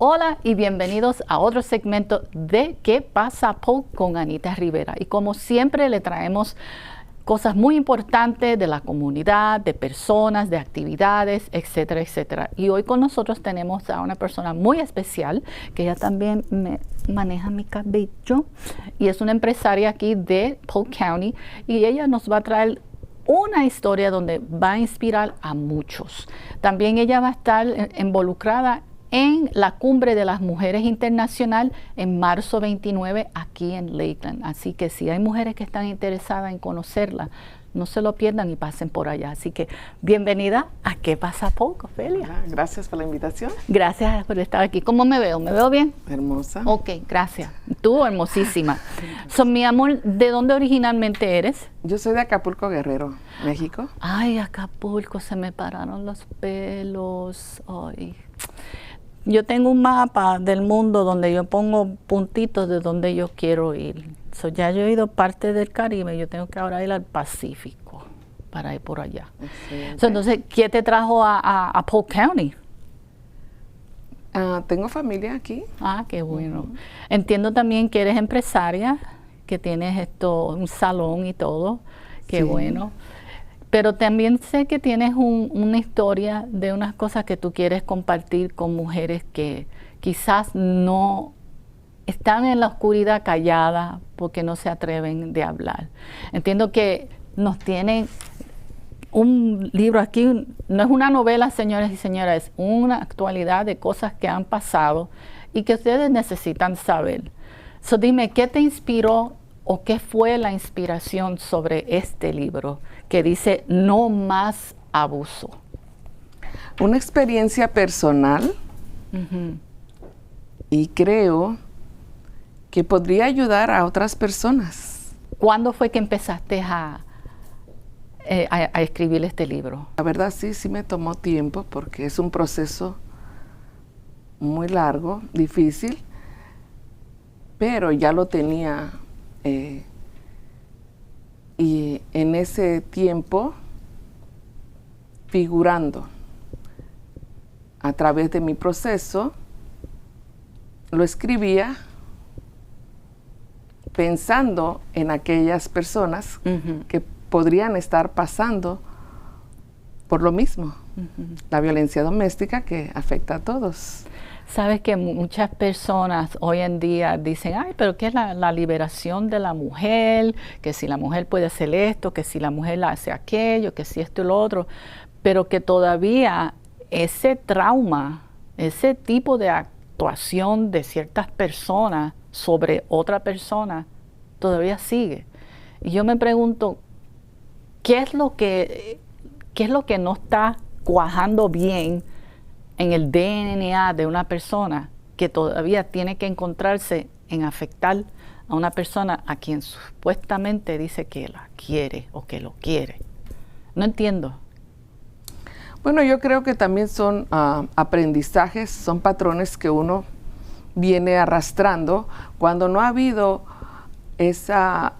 Hola y bienvenidos a otro segmento de ¿Qué pasa, Paul? Con Anita Rivera. Y como siempre le traemos cosas muy importantes de la comunidad, de personas, de actividades, etcétera, etcétera. Y hoy con nosotros tenemos a una persona muy especial que ella también maneja mi cabello y es una empresaria aquí de Polk County y ella nos va a traer una historia donde va a inspirar a muchos. También ella va a estar involucrada en la Cumbre de las Mujeres Internacional en marzo 29 aquí en Lakeland. Así que si hay mujeres que están interesadas en conocerla, no se lo pierdan y pasen por allá. Así que bienvenida a ¿Qué pasa, Paul? Ofelia. Gracias por la invitación. Gracias por estar aquí. ¿Cómo me veo? ¿Me veo bien? Hermosa. Ok, gracias. Tú, hermosísima. So, mi amor, ¿de dónde originalmente eres? Yo soy de Acapulco, Guerrero, México. Ay, Acapulco, se me pararon los pelos. Ay. Yo tengo un mapa del mundo donde yo pongo puntitos de donde yo quiero ir. So, ya yo he ido parte del Caribe, yo tengo que ahora ir al Pacífico para ir por allá. So, entonces, ¿qué te trajo a Polk County? Tengo familia aquí. Ah, qué bueno. Entiendo también que eres empresaria, que tienes un salón y todo. Qué bueno. Pero también sé que tienes una historia de unas cosas que tú quieres compartir con mujeres que quizás no están en la oscuridad calladas porque no se atreven de hablar. Entiendo que nos tienen un libro aquí, no es una novela, señores y señoras, es una actualidad de cosas que han pasado y que ustedes necesitan saber. So, dime, ¿qué te inspiró o qué fue la inspiración sobre este libro que dice no más abuso? Una experiencia personal y creo que podría ayudar a otras personas. ¿Cuándo fue que empezaste a escribir este libro? La verdad sí me tomó tiempo porque es un proceso muy largo, difícil, pero ya lo tenía. Y en ese tiempo, figurando a través de mi proceso, lo escribía pensando en aquellas personas que podrían estar pasando por lo mismo, la violencia doméstica que afecta a todos. Sabes que muchas personas hoy en día dicen, ay, pero ¿qué es la liberación de la mujer? Que si la mujer puede hacer esto, que si la mujer hace aquello, que si esto y lo otro, pero que todavía ese trauma, ese tipo de actuación de ciertas personas sobre otra persona, todavía sigue. Y yo me pregunto, ¿qué es lo que no está cuajando bien en el DNA de una persona que todavía tiene que encontrarse en afectar a una persona a quien supuestamente dice que la quiere o que lo quiere? No entiendo. Bueno, yo creo que también son aprendizajes, son patrones que uno viene arrastrando cuando no ha habido esa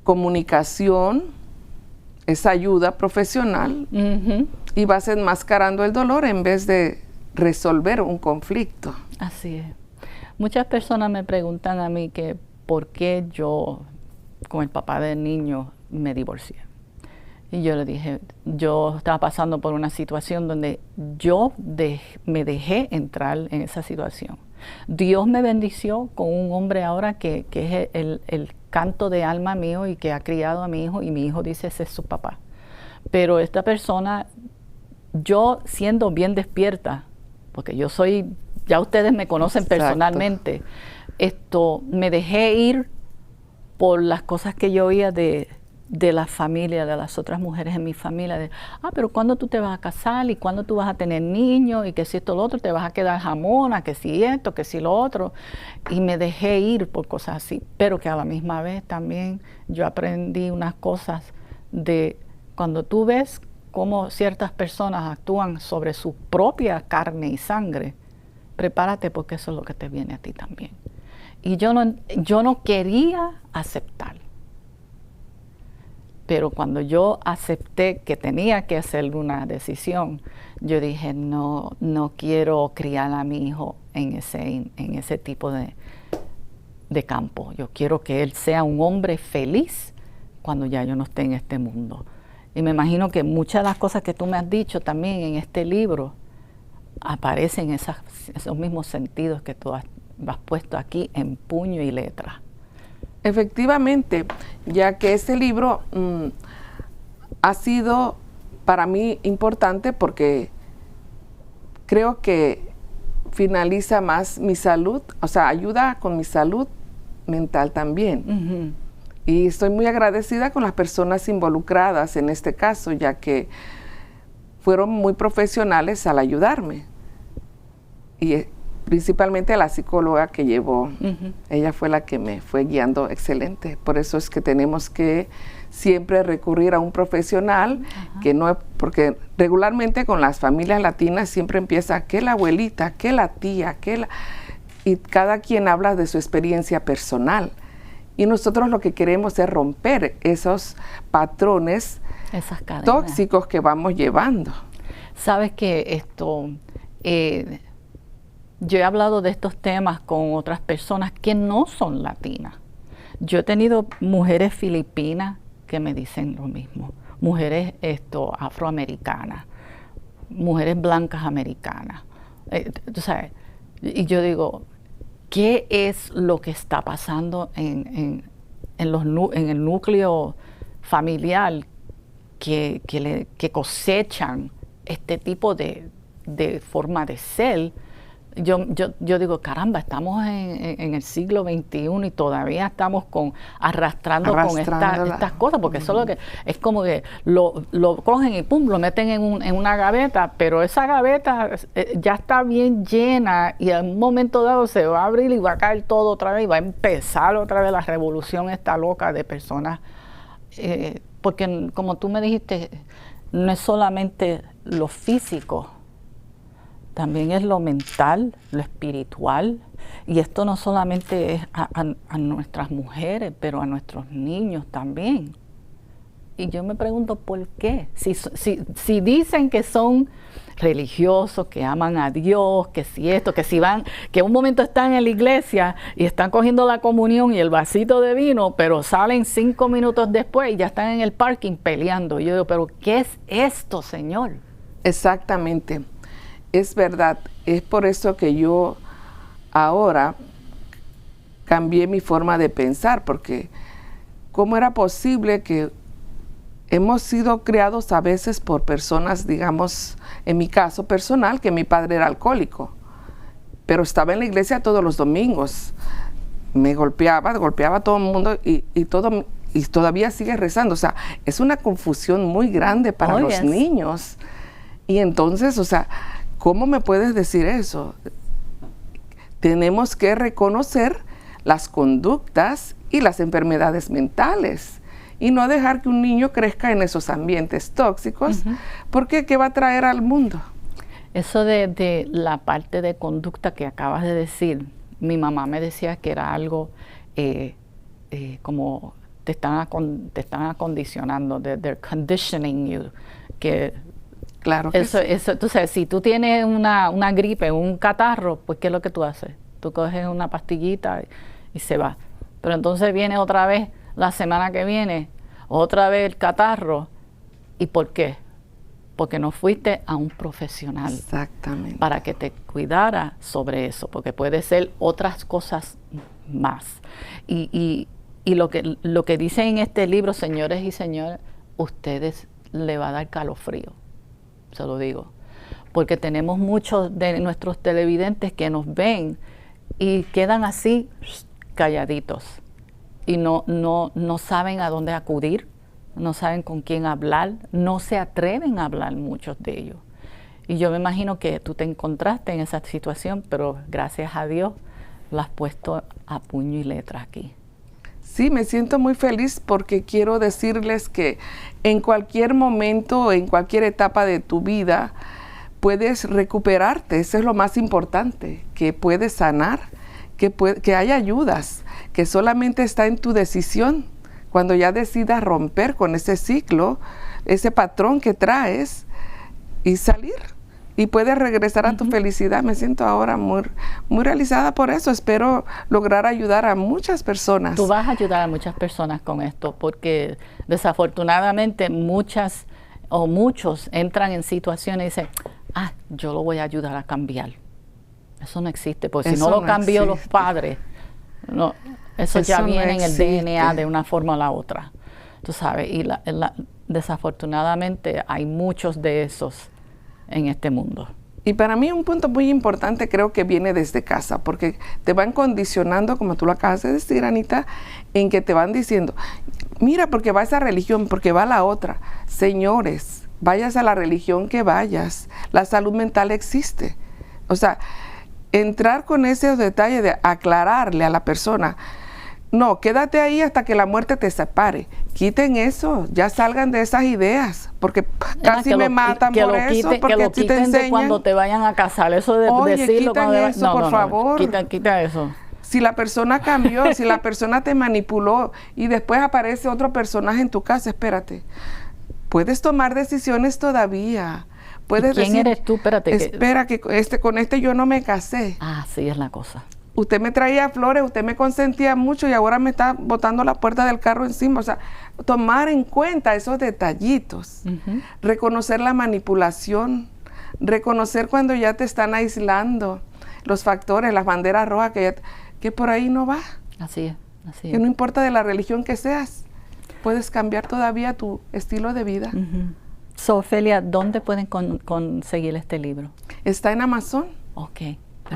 comunicación, esa ayuda profesional, y vas enmascarando el dolor en vez de resolver un conflicto. Así es. Muchas personas me preguntan a mí que por qué yo, con el papá del niño, me divorcié. Y yo le dije, yo estaba pasando por una situación donde yo me dejé entrar en esa situación. Dios me bendició con un hombre ahora que es el canto de alma mío y que ha criado a mi hijo, y mi hijo dice ese es su papá. Pero esta persona, yo siendo bien despierta, porque yo soy, ya ustedes me conocen personalmente, me dejé ir por las cosas que yo oía de la familia, de las otras mujeres en mi familia, pero ¿cuándo tú te vas a casar? ¿Y cuándo tú vas a tener niños? Y que si esto, lo otro, te vas a quedar jamona, que si esto, que si lo otro. Y me dejé ir por cosas así, pero que a la misma vez también yo aprendí unas cosas de cuando tú ves cómo ciertas personas actúan sobre su propia carne y sangre, prepárate porque eso es lo que te viene a ti también. Y yo no quería aceptar Pero cuando yo acepté que tenía que hacer una decisión, yo dije, no quiero criar a mi hijo en ese tipo de campo. Yo quiero que él sea un hombre feliz cuando ya yo no esté en este mundo. Y me imagino que muchas de las cosas que tú me has dicho también en este libro aparecen esos mismos sentidos que tú has puesto aquí en puño y letra. Efectivamente, ya que este libro ha sido para mí importante porque creo que finaliza más mi salud, o sea, ayuda con mi salud mental también. Y estoy muy agradecida con las personas involucradas en este caso, ya que fueron muy profesionales al ayudarme. Y principalmente a la psicóloga que llevó, ella fue la que me fue guiando excelente. Por eso es que tenemos que siempre recurrir a un profesional, que no, porque regularmente con las familias latinas siempre empieza que la abuelita, que la tía, y cada quien habla de su experiencia personal. Y nosotros lo que queremos es romper esos patrones tóxicos que vamos llevando. Sabes que yo he hablado de estos temas con otras personas que no son latinas. Yo he tenido mujeres filipinas que me dicen lo mismo, mujeres afroamericanas, mujeres blancas americanas. Tú sabes, y yo digo, ¿qué es lo que está pasando en el núcleo familiar que cosechan este tipo de forma de ser? Yo digo, caramba, estamos en el siglo XXI y todavía estamos arrastrando con estas cosas, porque eso es lo que es como que lo cogen y pum, lo meten en una gaveta, pero esa gaveta ya está bien llena y en un momento dado se va a abrir y va a caer todo otra vez y va a empezar otra vez la revolución esta loca de personas, porque como tú me dijiste, no es solamente lo físico, también es lo mental, lo espiritual, y esto no solamente es a nuestras mujeres, pero a nuestros niños también. Y yo me pregunto por qué. Si dicen que son religiosos, que aman a Dios, que si esto, que si van, que un momento están en la iglesia y están cogiendo la comunión y el vasito de vino, pero salen 5 minutos después y ya están en el parking peleando. Y yo digo, pero ¿qué es esto, Señor? Exactamente. Es verdad, es por eso que yo ahora cambié mi forma de pensar, porque ¿cómo era posible que hemos sido criados a veces por personas, digamos, en mi caso personal, que mi padre era alcohólico, pero estaba en la iglesia todos los domingos, me golpeaba a todo el mundo y todavía sigue rezando? O sea, es una confusión muy grande para los niños. Y entonces, o sea, ¿cómo me puedes decir eso? Tenemos que reconocer las conductas y las enfermedades mentales y no dejar que un niño crezca en esos ambientes tóxicos, porque ¿qué va a traer al mundo? Eso de la parte de conducta que acabas de decir, mi mamá me decía que era algo como te están acondicionando, they're conditioning you, que claro que eso, tú sabes, si tú tienes una gripe, un catarro, pues ¿qué es lo que tú haces? Tú coges una pastillita y se va. Pero entonces viene otra vez la semana que viene, otra vez el catarro. ¿Y por qué? Porque no fuiste a un profesional. Exactamente. Para que te cuidara sobre eso, porque puede ser otras cosas más. Y lo que dice en este libro, señores y señores, ustedes le va a dar calofrío. Se lo digo, porque tenemos muchos de nuestros televidentes que nos ven y quedan así calladitos y no saben a dónde acudir, no saben con quién hablar, no se atreven a hablar muchos de ellos. Y yo me imagino que tú te encontraste en esa situación, pero gracias a Dios la has puesto a puño y letra aquí. Sí, me siento muy feliz porque quiero decirles que en cualquier momento, en cualquier etapa de tu vida, puedes recuperarte. Eso es lo más importante, que puedes sanar, que hay ayudas, que solamente está en tu decisión cuando ya decidas romper con ese ciclo, ese patrón que traes y salir. Y puedes regresar a tu felicidad. Me siento ahora muy realizada por eso. Espero lograr ayudar a muchas personas. Tú vas a ayudar a muchas personas con esto, porque desafortunadamente muchos entran en situaciones y dicen, yo lo voy a ayudar a cambiar. Eso no existe, porque si no lo cambió los padres, no, eso ya viene en el DNA de una forma o la otra. Tú sabes, y desafortunadamente hay muchos de esos en este mundo. Y para mí un punto muy importante creo que viene desde casa, porque te van condicionando, como tú lo acabas de decir, Anita, en que te van diciendo, mira, porque va a esa religión, porque va a la otra. Señores, vayas a la religión que vayas, la salud mental existe. O sea, entrar con ese detalle de aclararle a la persona, no, quédate ahí hasta que la muerte te separe. Quiten eso, ya salgan de esas ideas, porque casi me matan por eso, porque que lo si te quiten de enseñan, cuando te vayan a casar, eso de decirlo quitan cuando eso, por favor. Quita eso. Si la persona cambió, si la persona te manipuló y después aparece otro personaje en tu casa, espérate. Puedes tomar decisiones todavía. Puedes ¿Quién decir, eres tú? Espérate. Espera, que con este yo no me casé. Sí es la cosa. Usted me traía flores, usted me consentía mucho y ahora me está botando la puerta del carro encima. O sea, tomar en cuenta esos detallitos, reconocer la manipulación, reconocer cuando ya te están aislando, los factores, las banderas rojas, que por ahí no va. Así es. Que no importa de la religión que seas, puedes cambiar todavía tu estilo de vida. So, Ofelia, ¿dónde pueden conseguir este libro? Está en Amazon. Ok.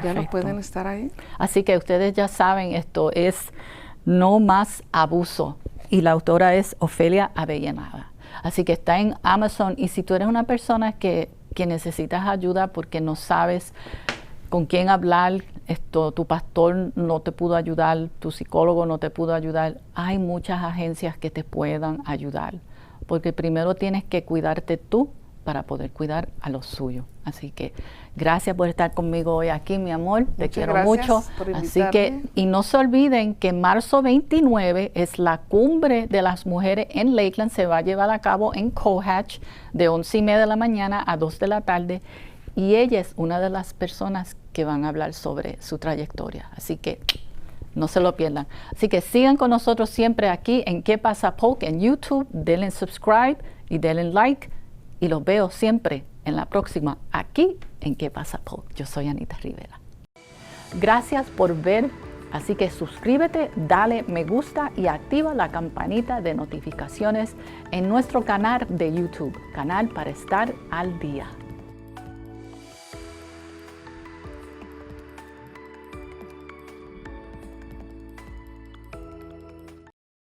Ya lo pueden estar ahí. Así que ustedes ya saben, esto es No Más Abuso y la autora es Ofelia Avellaneda. Así que está en Amazon y si tú eres una persona que necesitas ayuda porque no sabes con quién hablar, tu pastor no te pudo ayudar, tu psicólogo no te pudo ayudar, hay muchas agencias que te puedan ayudar, porque primero tienes que cuidarte tú para poder cuidar a los suyos. Así que gracias por estar conmigo hoy aquí, mi amor. Te quiero mucho. Así que, y no se olviden que marzo 29 es la cumbre de las mujeres en Lakeland. Se va a llevar a cabo en Cohatch de 11:30 de la mañana a 2 de la tarde. Y ella es una de las personas que van a hablar sobre su trayectoria. Así que no se lo pierdan. Así que sigan con nosotros siempre aquí en ¿Qué pasa Polk? En YouTube. Denle subscribe y denle like. Y los veo siempre en la próxima aquí en ¿Qué pasa Polk? Yo soy Anita Rivera. Gracias por ver, así que suscríbete, dale me gusta y activa la campanita de notificaciones en nuestro canal de YouTube, canal para estar al día.